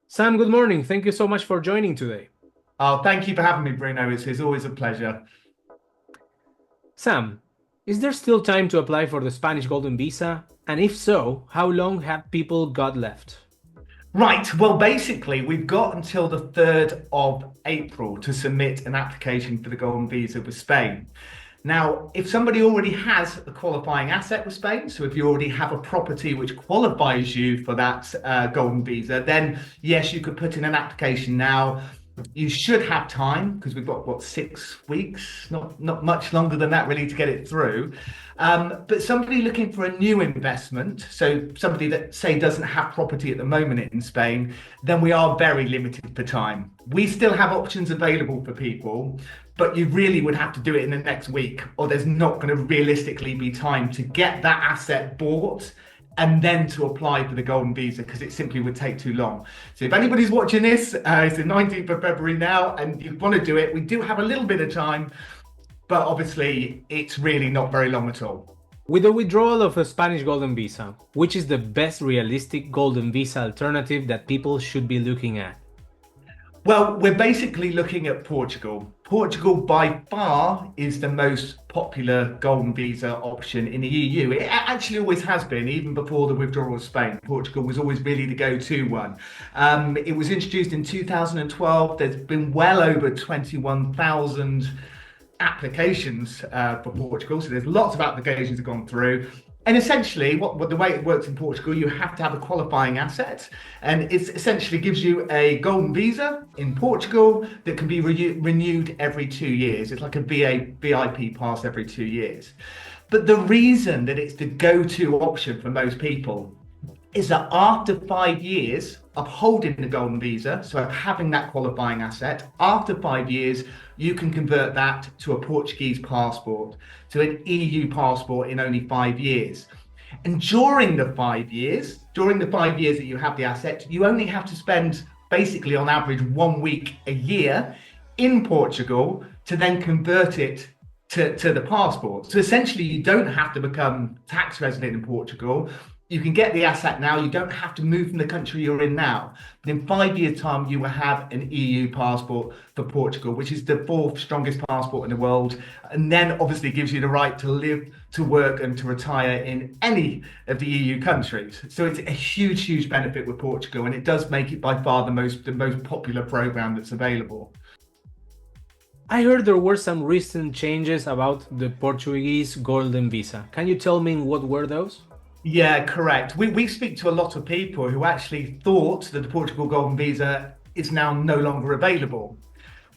Sam, good morning. Thank you so much for joining today. Oh, thank you for having me, Bruno. It's always a pleasure. Sam, is there still time to apply for the Spanish Golden Visa? And if so, how long have people got left? Right. Well, basically, we've got until the 3rd of April to submit an application for the Golden Visa with Spain. Now, if somebody already has a qualifying asset with Spain, so if you already have a property which qualifies you for that Golden Visa, then yes, you could put in an application now. You should have time because we've got what 6 weeks, not much longer than that really to get it through. But somebody looking for a new investment, so somebody that say doesn't have property at the moment in Spain, then we are very limited for time. We still have options available for people, but you really would have to do it in the next week, or there's not going to realistically be time to get that asset bought and then to apply for the golden visa because it simply would take too long. So if anybody's watching this, it's the 19th of February now, and you want to do it, we do have a little bit of time, but obviously it's really not very long at all. With the withdrawal of a Spanish Golden Visa, which is the best realistic Golden Visa alternative that people should be looking at? Well, we're basically looking at Portugal. Portugal by far is the most popular golden visa option in the EU. It actually always has been, even before the withdrawal of Spain. Portugal was always really the go-to one. It was introduced in 2012. There's been well over 21,000 applications for Portugal. So there's lots of applications that have gone through. And essentially, what the way it works in Portugal, you have to have a qualifying asset, and it essentially gives you a golden visa in Portugal that can be renewed every 2 years. It's like a VIP pass every 2 years. But the reason that it's the go-to option for most people is that after 5 years of holding the golden visa, so having that qualifying asset, after 5 years, you can convert that to a Portuguese passport, to an EU passport in only 5 years. And during the 5 years that you have the asset, you only have to spend basically on average 1 week a year in Portugal to then convert it to the passport. So essentially, you don't have to become tax resident in Portugal. You can get the asset now. You don't have to move from the country you're in now. But in 5 years' time, you will have an EU passport for Portugal, which is the fourth strongest passport in the world. And then obviously gives you the right to live, to work, and to retire in any of the EU countries. So it's a huge, huge benefit with Portugal. And it does make it by far the most popular program that's available. I heard there were some recent changes about the Portuguese Golden Visa. Can you tell me what were those? Yeah, correct. We speak to a lot of people who actually thought that the Portugal Golden Visa is now no longer available.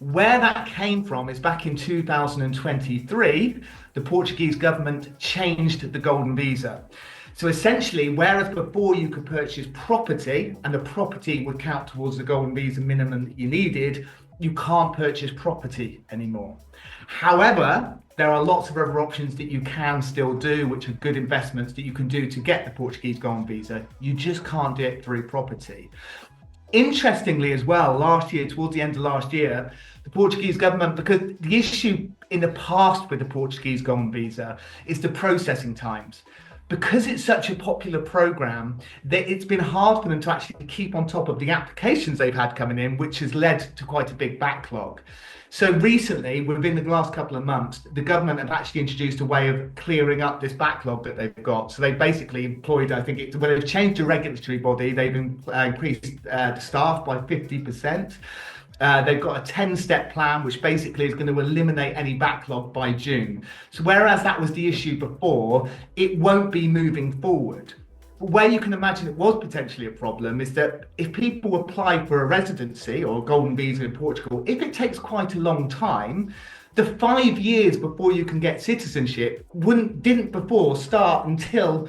Where that came from is back in 2023, the Portuguese government changed the Golden Visa. So essentially, whereas before you could purchase property and the property would count towards the Golden Visa minimum that you needed, you can't purchase property anymore. However, there are lots of other options that you can still do, which are good investments that you can do to get the Portuguese Golden Visa. You just can't do it through property. Interestingly, as well, last year, towards the end of last year, the Portuguese government, because the issue in the past with the Portuguese Golden Visa is the processing times. Because it's such a popular program, that it's been hard for them to actually keep on top of the applications they've had coming in, which has led to quite a big backlog. So recently, within the last couple of months, the government have actually introduced a way of clearing up this backlog that they've got. So they basically employed, I think, when they've changed the regulatory body, they've increased the staff by 50%. They've got a 10-step plan, which basically is going to eliminate any backlog by June. So whereas that was the issue before, it won't be moving forward. But where you can imagine it was potentially a problem is that if people apply for a residency or a golden visa in Portugal, if it takes quite a long time, the 5 years before you can get citizenship didn't before start until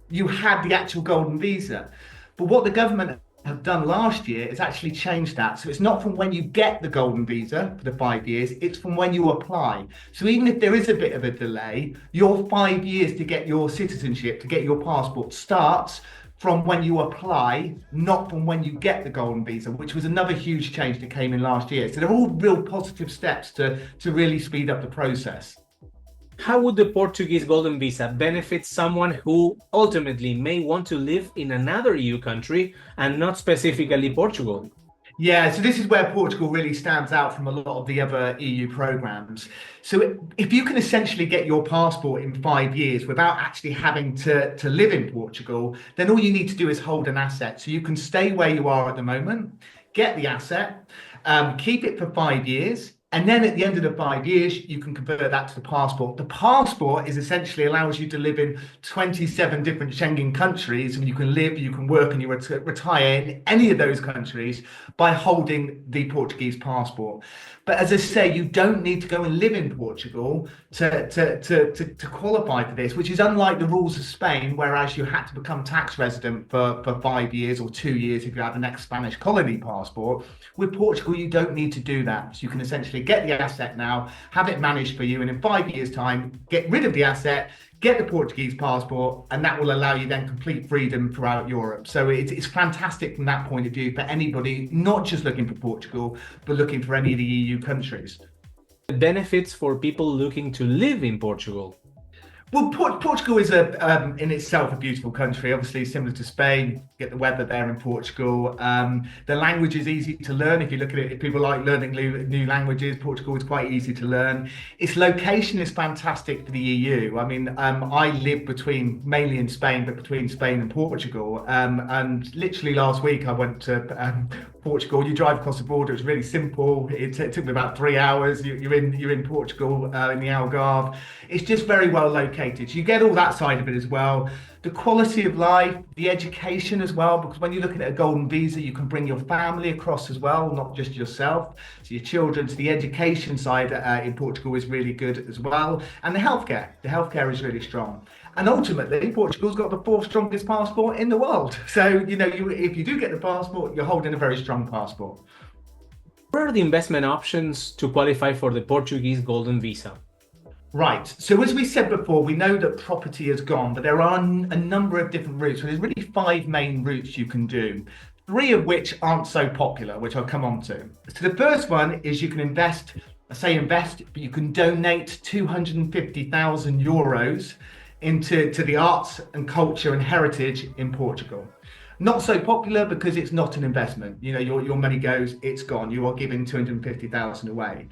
you had the actual golden visa. But what the government have done last year is actually changed that. So it's not from when you get the golden visa for the 5 years, it's from when you apply. So even if there is a bit of a delay, your 5 years to get your citizenship, to get your passport starts from when you apply, not from when you get the golden visa, which was another huge change that came in last year. So they're all real positive steps to really speed up the process. How would the Portuguese Golden Visa benefit someone who ultimately may want to live in another EU country and not specifically Portugal? Yeah, so this is where Portugal really stands out from a lot of the other EU programs. So if you can essentially get your passport in 5 years without actually having to live in Portugal, then all you need to do is hold an asset. So you can stay where you are at the moment, get the asset, keep it for 5 years. And then at the end of the 5 years, you can convert that to the passport. The passport is essentially allows you to live in 27 different Schengen countries, and you can live, you can work, and you retire in any of those countries by holding the Portuguese passport. But as I say, you don't need to go and live in Portugal to qualify for this, which is unlike the rules of Spain, whereas you had to become tax resident for 5 years or 2 years if you have an ex-Spanish colony passport. With Portugal, you don't need to do that. So you can essentially get the asset now, have it managed for you, and in 5 years' time, get rid of the asset, get the Portuguese passport, and that will allow you then complete freedom throughout Europe. So it's fantastic from that point of view for anybody, not just looking for Portugal, but looking for any of the EU countries. The benefits for people looking to live in Portugal. Well, Portugal is in itself a beautiful country, obviously similar to Spain. Get the weather there in Portugal. The language is easy to learn. If you look at it, if people like learning new languages, Portugal is quite easy to learn. Its location is fantastic for the EU. I mean, I live mainly in Spain, but between Spain and Portugal. And literally last week I went to Portugal. You drive across the border. It's really simple. It took me about 3 hours. You're in Portugal in the Algarve. It's just very well located. So you get all that side of it as well. The quality of life, the education as well, because when you're looking at a golden visa, you can bring your family across as well, not just yourself. So your children. So the education side in Portugal is really good as well. And the healthcare is really strong. And ultimately, Portugal's got the fourth strongest passport in the world. So, if you do get the passport, you're holding a very strong passport. What are the investment options to qualify for the Portuguese Golden Visa? Right. So as we said before, we know that property is gone, but there are a number of different routes. So there's really 5 main routes you can do, 3 of which aren't so popular, which I'll come on to. So the first one is you can invest, but you can donate 250,000 euros into the arts and culture and heritage in Portugal. Not so popular because it's not an investment. Your money goes, it's gone. You are giving 250,000 away.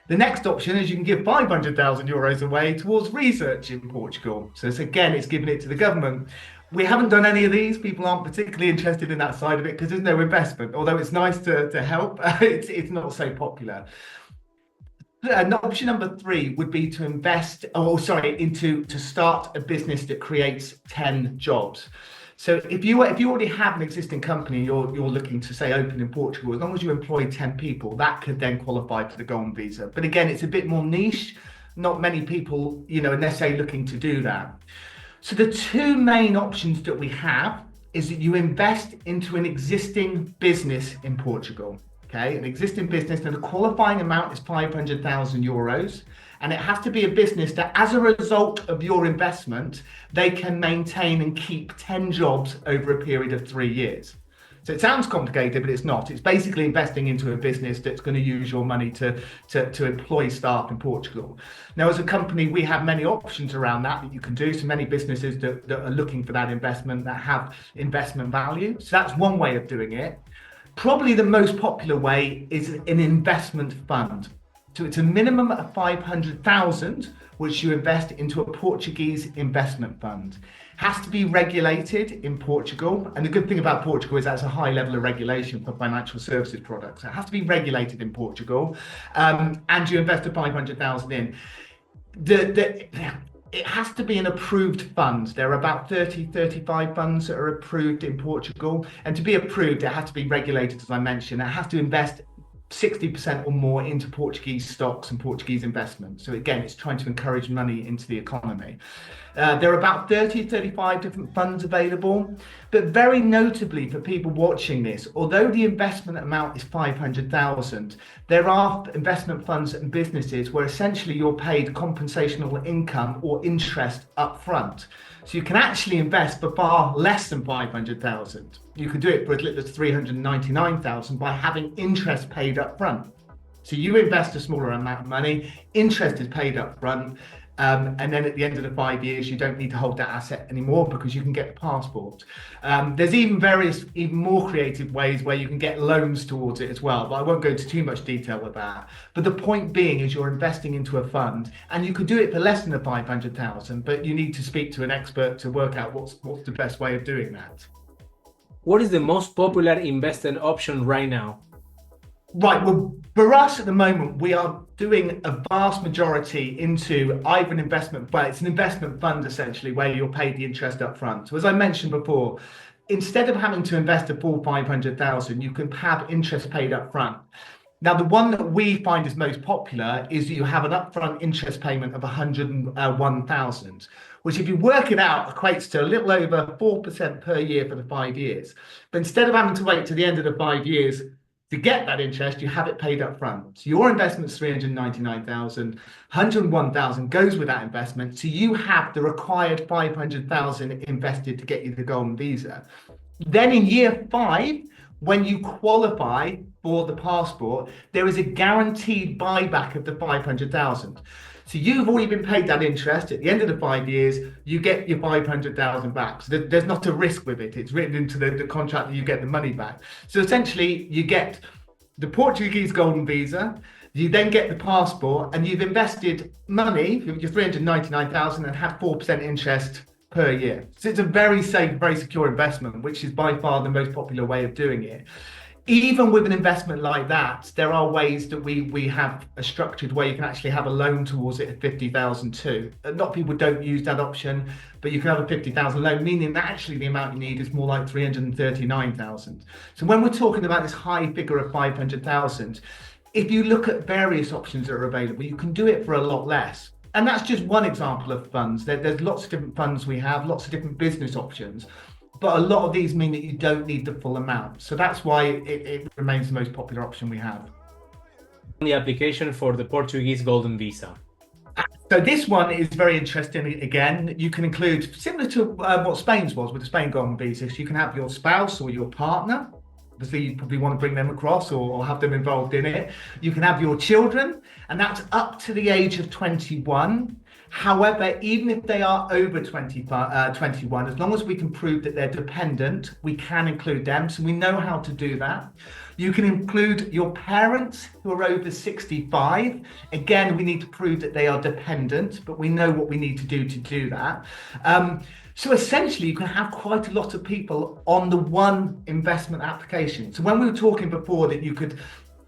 The next option is you can give 500,000 euros away towards research in Portugal. So again, it's giving it to the government. We haven't done any of these. People aren't particularly interested in that side of it because there's no investment. Although it's nice to help, it's not so popular. Option number 3 would be to invest, to start a business that creates 10 jobs. So if you already have an existing company, you're looking to say open in Portugal, as long as you employ 10 people, that could then qualify for the golden visa. But again, it's a bit more niche. Not many people, are necessarily looking to do that. So the 2 main options that we have is that you invest into an existing business in Portugal. Okay, an existing business, and the qualifying amount is 500,000 euros. And it has to be a business that, as a result of your investment, they can maintain and keep 10 jobs over a period of 3 years. So it sounds complicated, but it's not. It's basically investing into a business that's going to use your money to employ staff in Portugal. Now, as a company, we have many options around that you can do. So many businesses that are looking for that investment, that have investment value. So that's one way of doing it. Probably the most popular way is an investment fund. So it's a minimum of 500,000, which you invest into a Portuguese investment fund. Has to be regulated in Portugal. And the good thing about Portugal is that's a high level of regulation for financial services products. It has to be regulated in Portugal. And you invest a 500,000 in. It has to be an approved fund. There are about 35 funds that are approved in Portugal. And to be approved, it has to be regulated, as I mentioned. It has to invest 60% or more into Portuguese stocks and Portuguese investments. So again, it's trying to encourage money into the economy. There are about 35 different funds available, but very notably for people watching this, although the investment amount is 500,000, there are investment funds and businesses where essentially you're paid compensational income or interest up front. So you can actually invest for far less than 500,000. You can do it for as little as 399,000 by having interest paid up front. So you invest a smaller amount of money, interest is paid up front, And then at the end of the 5 years, you don't need to hold that asset anymore because you can get the passport. There's even more creative ways where you can get loans towards it as well, but I won't go into too much detail with that. But the point being is you're investing into a fund, and you could do it for less than the 500,000, but you need to speak to an expert to work out what's the best way of doing that. What is the most popular investment option right now? Right, well, for us at the moment, we are doing a vast majority into either an investment, but it's an investment fund essentially where you're paid the interest up front. So as I mentioned before, instead of having to invest a full 500,000, you can have interest paid up front. Now, the one that we find is most popular is that you have an upfront interest payment of 101,000, which if you work it out equates to a little over 4% per year for the 5 years. But instead of having to wait to the end of the 5 years to get that interest, you have it paid up front. So your investment's 399,000, 101,000 goes with that investment. So you have the required 500,000 invested to get you the golden visa. Then in year 5, when you qualify for the passport, there is a guaranteed buyback of the 500,000. So you've already been paid that interest. At the end of the 5 years, you get your 500,000 back. So there's not a risk with it. It's written into the contract that you get the money back. So essentially, you get the Portuguese golden visa, you then get the passport, and you've invested money, your 399,000, and have 4% interest per year. So it's a very safe, very secure investment, which is by far the most popular way of doing it. Even with an investment like that, there are ways that we have a structured way you can actually have a loan towards it at 50,000 too. A lot of people don't use that option, but you can have a 50,000 loan, meaning that actually the amount you need is more like 339,000. So when we're talking about this high figure of 500,000, if you look at various options that are available, you can do it for a lot less. And that's just one example of funds. There's lots of different funds we have, lots of different business options. But a lot of these mean that you don't need the full amount. So that's why it remains the most popular option we have. The application for the Portuguese golden visa. So this one is very interesting. Again, you can include, similar to what Spain's was with the Spain golden visa. So you can have your spouse or your partner. Obviously, you probably want to bring them across or have them involved in it. You can have your children, and that's up to the age of 21. However, even if they are over 21, as long as we can prove that they're dependent, we can include them. So we know how to do that. You can include your parents who are over 65. Again, we need to prove that they are dependent, but we know what we need to do that. So essentially, you can have quite a lot of people on the one investment application. So when we were talking before that you could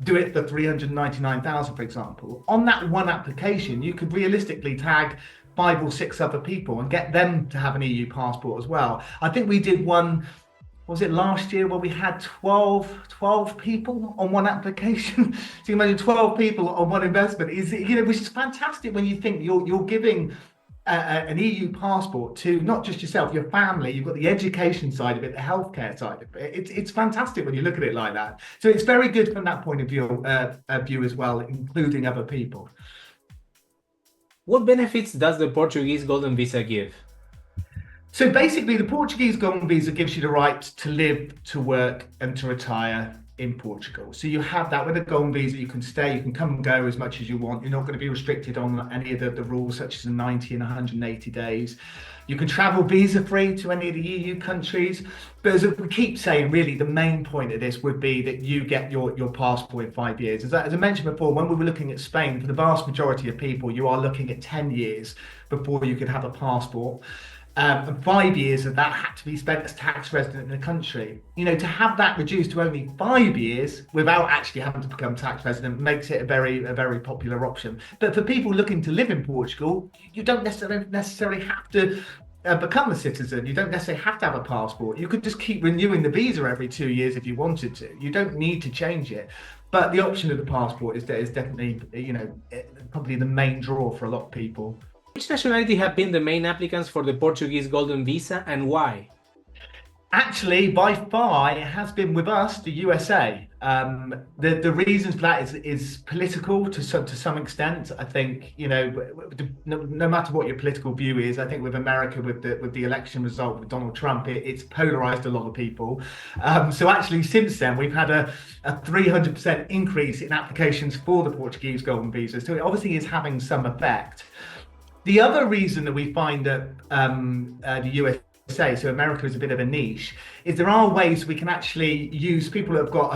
do it for 399,000, for example, on that one application, you could realistically tag 5 or 6 other people and get them to have an EU passport as well. I think we did one, was it last year, where we had 12 people on one application? So you imagine 12 people on one investment is, which is fantastic when you think you're giving an EU passport to not just yourself, your family. You've got the education side of it, the healthcare side of it. It's fantastic when you look at it like that. So it's very good from that point of view as well, including other people. What benefits does the Portuguese golden visa give? So basically, the Portuguese golden visa gives you the right to live, to work, and to retire in Portugal. So you have that with a golden visa. You can stay, you can come and go as much as you want. You're not going to be restricted on any of the rules, such as the 90 and 180 days. You can travel visa free to any of the EU countries. But as we keep saying, really, the main point of this would be that you get your passport in 5 years. As I mentioned before, when we were looking at Spain, for the vast majority of people, you are looking at 10 years before you could have a passport. And 5 years of that had to be spent as tax resident in the country. To have that reduced to only 5 years without actually having to become tax resident makes it a very popular option. But for people looking to live in Portugal, you don't necessarily have to become a citizen. You don't necessarily have to have a passport. You could just keep renewing the visa every 2 years if you wanted to. You don't need to change it. But the option of the passport is definitely, probably the main draw for a lot of people. Which nationality have been the main applicants for the Portuguese golden visa, and why? Actually, by far, it has been with us, the USA. The reasons for that is political to some extent. I think no matter what your political view is, I think with America, with the election result with Donald Trump, it's polarized a lot of people. So actually, since then, we've had a 300% increase in applications for the Portuguese golden visa. So it obviously is having some effect. The other reason that we find that the USA, so America is a bit of a niche, is there are ways we can actually use people that have got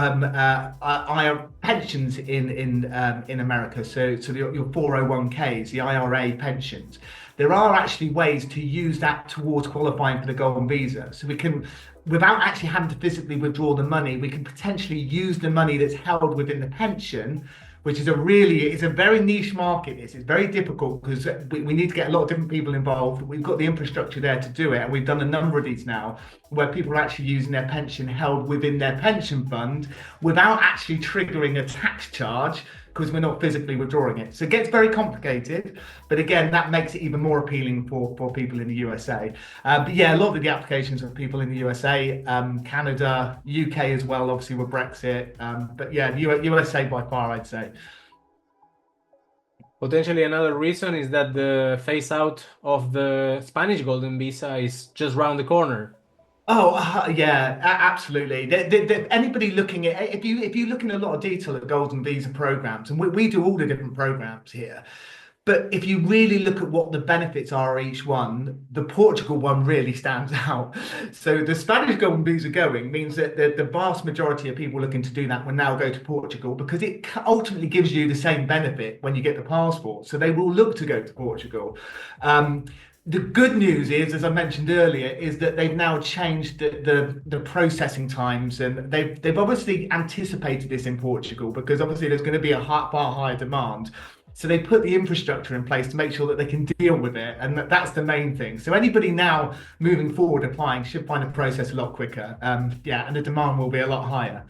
IRA pensions in America. So your 401ks, the IRA pensions. There are actually ways to use that towards qualifying for the golden visa. So we can, without actually having to physically withdraw the money, we can potentially use the money that's held within the pension, which is it's a very niche market. It's very difficult because we need to get a lot of different people involved. We've got the infrastructure there to do it. And we've done a number of these now where people are actually using their pension held within their pension fund without actually triggering a tax charge, because we're not physically withdrawing it. So it gets very complicated, but again, that makes it even more appealing for people in the USA. But yeah, a lot of the applications are people in the USA, Canada, UK as well, obviously with Brexit. But yeah, USA by far, I'd say. Potentially another reason is that the phase out of the Spanish golden visa is just round the corner. Oh, yeah, absolutely. Anybody looking at, if you look in a lot of detail at golden visa programs, and we do all the different programs here, but if you really look at what the benefits are each one, the Portugal one really stands out. So the Spanish golden visa going means that the vast majority of people looking to do that will now go to Portugal, because it ultimately gives you the same benefit when you get the passport. So they will look to go to Portugal. The good news is, as I mentioned earlier, is that they've now changed the processing times, and they've obviously anticipated this in Portugal, because obviously there's going to be a far higher demand. So they put the infrastructure in place to make sure that they can deal with it, and that's the main thing. So anybody now moving forward applying should find the process a lot quicker. Yeah, and the demand will be a lot higher.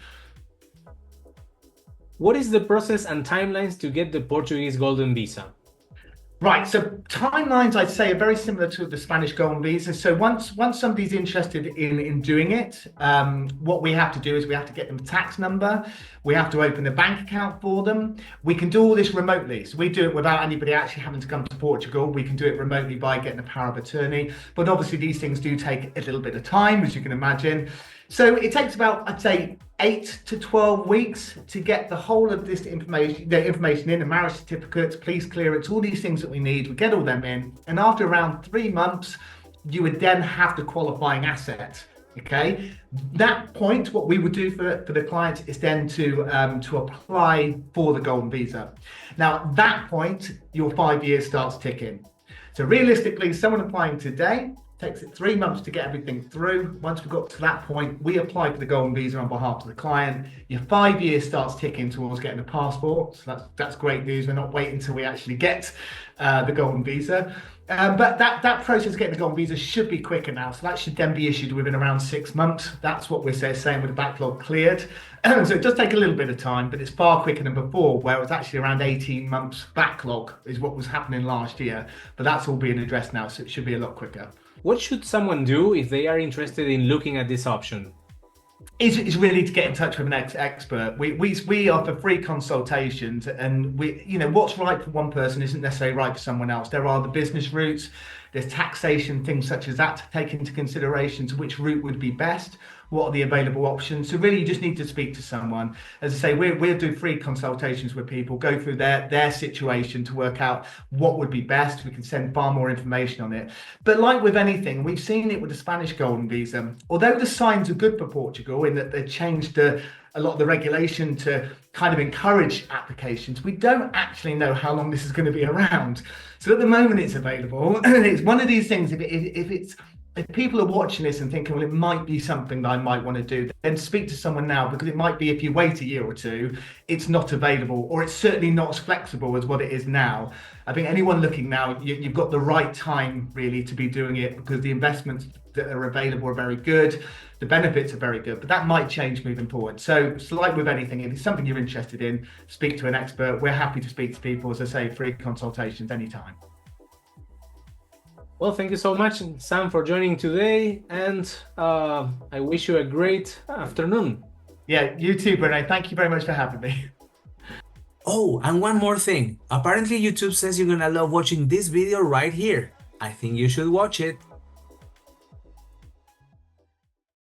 What is the process and timelines to get the Portuguese golden visa? Right, so timelines, I'd say, are very similar to the Spanish golden visa. So once somebody's interested in doing it, what we have to do is we have to get them a tax number. We have to open a bank account for them. We can do all this remotely. So we do it without anybody actually having to come to Portugal. We can do it remotely by getting a power of attorney. But obviously these things do take a little bit of time, as you can imagine. So it takes about, I'd say, 8 to 12 weeks to get the whole of this information, in, the marriage certificates, police clearance, all these things that we need. We get all them in, and after around 3 months, you would then have the qualifying asset. Okay, that point, what we would do for the client is then to apply for the golden visa. Now, at that point, your 5 years starts ticking. So realistically, someone applying today takes it 3 months to get everything through. Once we've got to that point, we apply for the golden visa on behalf of the client. Your 5 years starts ticking towards getting a passport. So that's great news. We're not waiting until we actually get the golden visa. But that process of getting the golden visa should be quicker now. So that should then be issued within around 6 months. That's what we're saying with the backlog cleared. So it does take a little bit of time, but it's far quicker than before, where it was actually around 18 months backlog is what was happening last year. But that's all being addressed now, so it should be a lot quicker. What should someone do if they are interested in looking at this option? Is really to get in touch with an expert. We offer free consultations, and what's right for one person isn't necessarily right for someone else. There are the business routes, there's taxation, things such as that to take into consideration, to which route would be best, what are the available options. So really you just need to speak to someone. As I say, we'll do free consultations with people, go through their situation to work out what would be best. We can send far more information on it. But like with anything, we've seen it with the Spanish golden visa. Although the signs are good for Portugal in that they've changed a lot of the regulation to kind of encourage applications, we don't actually know how long this is going to be around. So at the moment it's available. It's one of these things, if people are watching this and thinking, well, it might be something that I might want to do, then speak to someone now, because it might be if you wait a year or two, it's not available, or it's certainly not as flexible as what it is now. I think anyone looking now, you've got the right time really to be doing it, because the investments that are available are very good, the benefits are very good, but that might change moving forward. So like with anything, if it's something you're interested in, speak to an expert. We're happy to speak to people, as I say, free consultations anytime. Well, thank you so much, Sam, for joining today, and I wish you a great afternoon. Yeah, you too, Bruno. Thank you very much for having me. Oh, and one more thing. Apparently YouTube says you're gonna love watching this video right here. I think you should watch it.